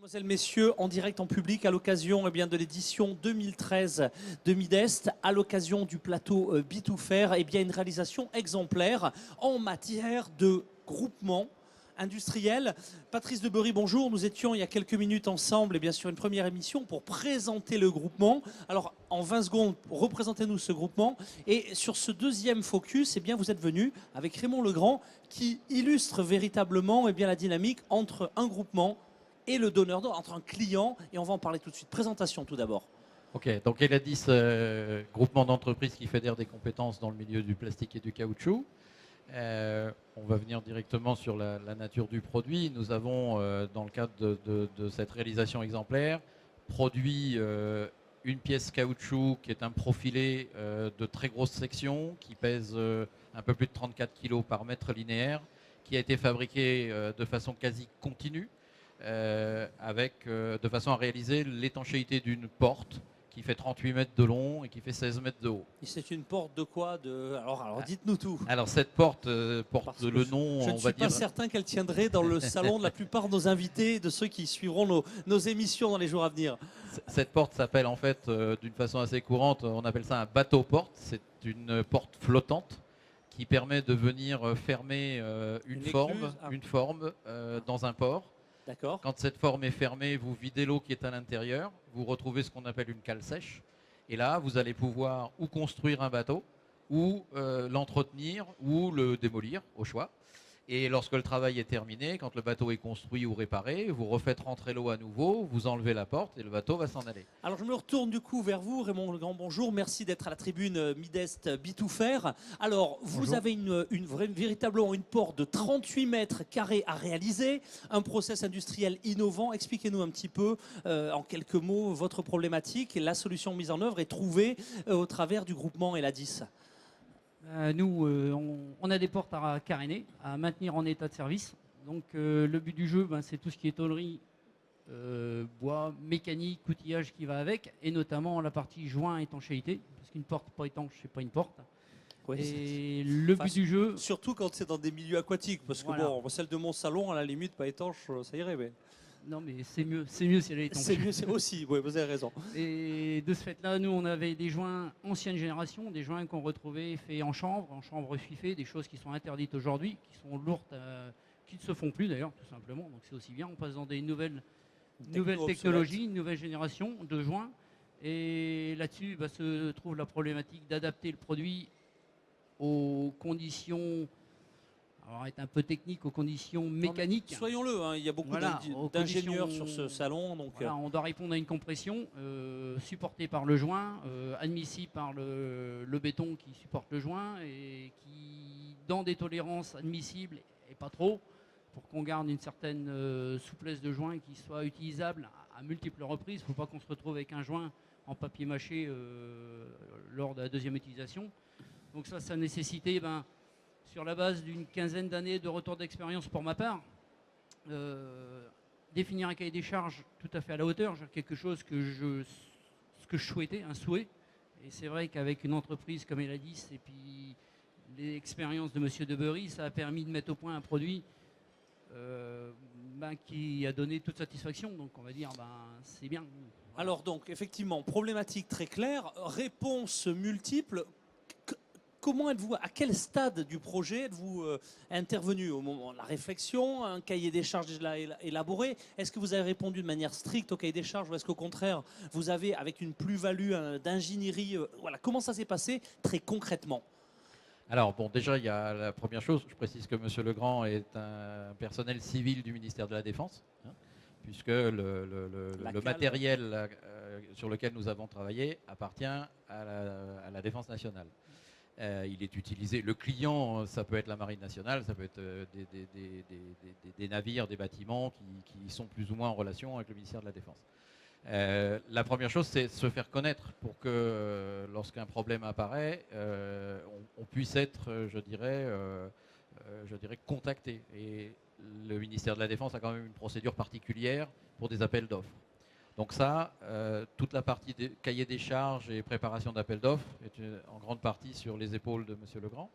Mesdemoiselles, Messieurs, en direct en public à l'occasion de l'édition 2013 de Midest, à l'occasion du plateau Bitouffer, une réalisation exemplaire en matière de groupement industriel. Patrice Debery, bonjour. Nous étions il y a quelques minutes ensemble sur une première émission pour présenter le groupement. Alors, en 20 secondes, représentez-nous ce groupement. Et sur ce deuxième focus, vous êtes venu avec Raymond Legrand qui illustre véritablement la dynamique entre un groupement et le donneur d'ordre, entre un client, et on va en parler tout de suite. Présentation tout d'abord. Ok, donc Eladis, groupement d'entreprises qui fédère des compétences dans le milieu du plastique et du caoutchouc. On va venir directement sur la nature du produit. Nous avons, dans le cadre de cette réalisation exemplaire, produit une pièce caoutchouc qui est un profilé de très grosse section, qui pèse un peu plus de 34 kg par mètre linéaire, qui a été fabriqué de façon quasi continue, de façon à réaliser l'étanchéité d'une porte qui fait 38 mètres de long et qui fait 16 mètres de haut. C'est une porte de quoi Alors dites-nous tout. Alors cette porte porte le nom, je ne suis pas certain qu'elle tiendrait dans le salon de la plupart de nos invités et de ceux qui suivront nos émissions dans les jours à venir. Cette porte s'appelle en fait, d'une façon assez courante, on appelle ça un bateau-porte. C'est une porte flottante qui permet de venir fermer une forme dans un port. Quand cette forme est fermée, vous videz l'eau qui est à l'intérieur, vous retrouvez ce qu'on appelle une cale sèche. Et là, vous allez pouvoir ou construire un bateau, ou l'entretenir, ou le démolir, au choix. Et lorsque le travail est terminé, quand le bateau est construit ou réparé, vous refaites rentrer l'eau à nouveau, vous enlevez la porte et le bateau va s'en aller. Alors je me retourne du coup vers vous, Raymond Legrand, bonjour. Merci d'être à la tribune Midest Bitouffer. Alors vous Bonjour. avez véritablement une porte de 38 mètres carrés à réaliser, un process industriel innovant. Expliquez-nous un petit peu, en quelques mots, votre problématique et la solution mise en œuvre est trouvée au travers du groupement Eladis. Nous, on a des portes à caréner, à maintenir en état de service. Donc le but du jeu, c'est tout ce qui est tôlerie, bois, mécanique, outillage qui va avec, et notamment la partie joint étanchéité, parce qu'une porte pas étanche, c'est pas une porte. Ouais, et le but du jeu... Surtout quand c'est dans des milieux aquatiques, parce que voilà. Celle de mon salon, à la limite, pas étanche, ça irait, mais... Non, mais c'est mieux si elle est étanche. C'est mieux aussi, oui, vous avez raison. Et de ce fait-là, nous, on avait des joints ancienne génération, des joints qu'on retrouvait faits en chanvre suifée, des choses qui sont interdites aujourd'hui, qui sont lourdes, qui ne se font plus d'ailleurs, tout simplement. Donc c'est aussi bien, on passe dans des nouvelles technologies, une nouvelle génération de joints. Et là-dessus se trouve la problématique d'adapter le produit aux conditions... Alors, être un peu technique aux conditions mécaniques. Soyons-le, il y a beaucoup d'ingénieurs sur ce salon. Donc voilà, on doit répondre à une compression supportée par le joint, admissible par le béton qui supporte le joint et qui, dans des tolérances admissibles et pas trop, pour qu'on garde une certaine souplesse de joint qui soit utilisable à multiples reprises. Il ne faut pas qu'on se retrouve avec un joint en papier mâché lors de la deuxième utilisation. Donc ça nécessitait... sur la base d'une quinzaine d'années de retour d'expérience pour ma part, définir un cahier des charges tout à fait à la hauteur, quelque chose que je souhaitais, un souhait. Et c'est vrai qu'avec une entreprise comme Eladis et puis l'expérience de M. Debery, ça a permis de mettre au point un produit qui a donné toute satisfaction. Donc on va dire, c'est bien. Alors donc, effectivement, problématique très claire, réponses multiples. Comment êtes-vous, à quel stade du projet êtes-vous intervenu au moment de la réflexion, un cahier des charges élaboré? Est-ce que vous avez répondu de manière stricte au cahier des charges ou est-ce qu'au contraire, vous avez, avec une plus-value d'ingénierie, comment ça s'est passé très concrètement? Alors bon, déjà, il y a la première chose, je précise que M. Legrand est un personnel civil du ministère de la Défense, puisque le matériel sur lequel nous avons travaillé appartient à la Défense nationale. Il est utilisé, le client, ça peut être la Marine nationale, ça peut être des navires, des bâtiments qui sont plus ou moins en relation avec le ministère de la Défense. La première chose, c'est se faire connaître pour que lorsqu'un problème apparaît, on puisse être, je dirais, contacté. Et le ministère de la Défense a quand même une procédure particulière pour des appels d'offres. Donc ça, toute la partie des cahiers des charges et préparation d'appels d'offres est en grande partie sur les épaules de M. Legrand.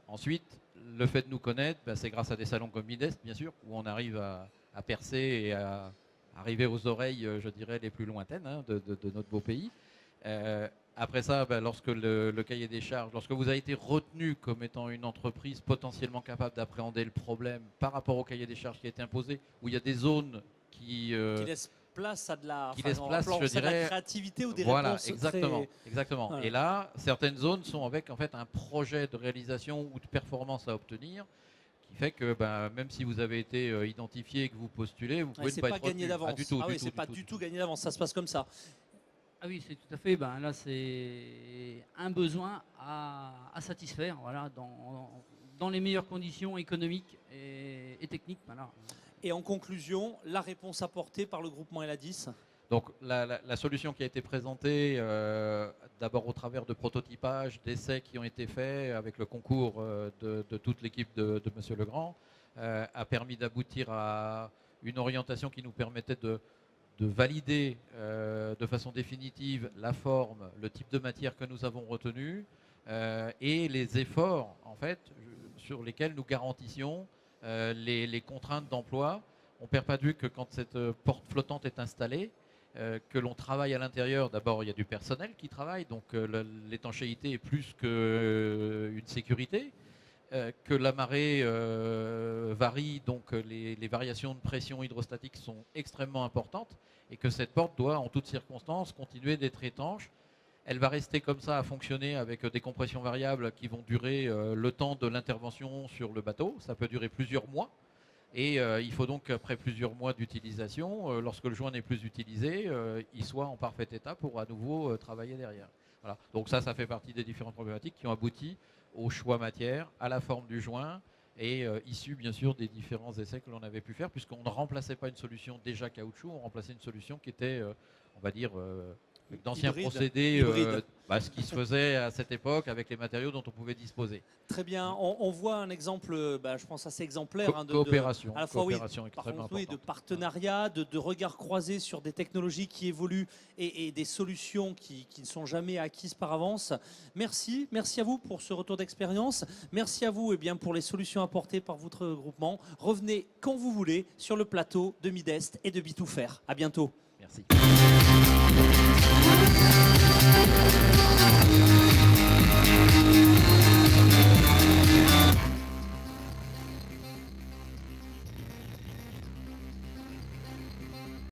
Ensuite, le fait de nous connaître, c'est grâce à des salons comme Midest, bien sûr, où on arrive à percer et à arriver aux oreilles, je dirais, les plus lointaines de notre beau pays. Après ça, lorsque le cahier des charges, lorsque vous avez été retenu comme étant une entreprise potentiellement capable d'appréhender le problème par rapport au cahier des charges qui a été imposé, où il y a des zones qui laissent place à de la, qui laisse place, je dirais, de la créativité ou des voilà, réponses exactement. Voilà. Et là, certaines zones sont avec en fait un projet de réalisation ou de performance à obtenir, qui fait que même si vous avez été identifié et que vous postulez, vous pouvez ne pas être gagné retenu. d'avance. Ah, du tout, c'est pas du tout gagné d'avance. Ça se passe comme ça. Ah oui, c'est tout à fait. Là, c'est un besoin à satisfaire, voilà, dans les meilleures conditions économiques et techniques. Voilà. Et en conclusion, la réponse apportée par le groupement Eladis. Donc la solution qui a été présentée, d'abord au travers de prototypage, d'essais qui ont été faits avec le concours de toute l'équipe de Monsieur Legrand, a permis d'aboutir à une orientation qui nous permettait de valider de façon définitive la forme, le type de matière que nous avons retenu et les efforts en fait sur lesquels nous garantissions les contraintes d'emploi. On ne perd pas de vue que quand cette porte flottante est installée, que l'on travaille à l'intérieur, d'abord il y a du personnel qui travaille, donc l'étanchéité est plus qu'une sécurité, que la marée varie, donc les variations de pression hydrostatique sont extrêmement importantes, et que cette porte doit en toutes circonstances continuer d'être étanche. Elle va rester comme ça à fonctionner avec des compressions variables qui vont durer le temps de l'intervention sur le bateau. Ça peut durer plusieurs mois. Et il faut donc, après plusieurs mois d'utilisation, lorsque le joint n'est plus utilisé, il soit en parfait état pour à nouveau travailler derrière. Voilà. Donc ça fait partie des différentes problématiques qui ont abouti au choix matière, à la forme du joint, et issu bien sûr des différents essais que l'on avait pu faire, puisqu'on ne remplaçait pas une solution déjà caoutchouc, on remplaçait une solution qui était, on va dire, avec d'anciens procédés, ce qui se faisait à cette époque avec les matériaux dont on pouvait disposer. Très bien, on voit un exemple, je pense assez exemplaire, coopération, à la fois extrêmement de partenariat, de regard croisé sur des technologies qui évoluent et des solutions qui ne sont jamais acquises par avance. Merci à vous pour ce retour d'expérience. Merci à vous pour les solutions apportées par votre groupement. Revenez quand vous voulez sur le plateau de Midest et de Bitouffer. À bientôt. Merci.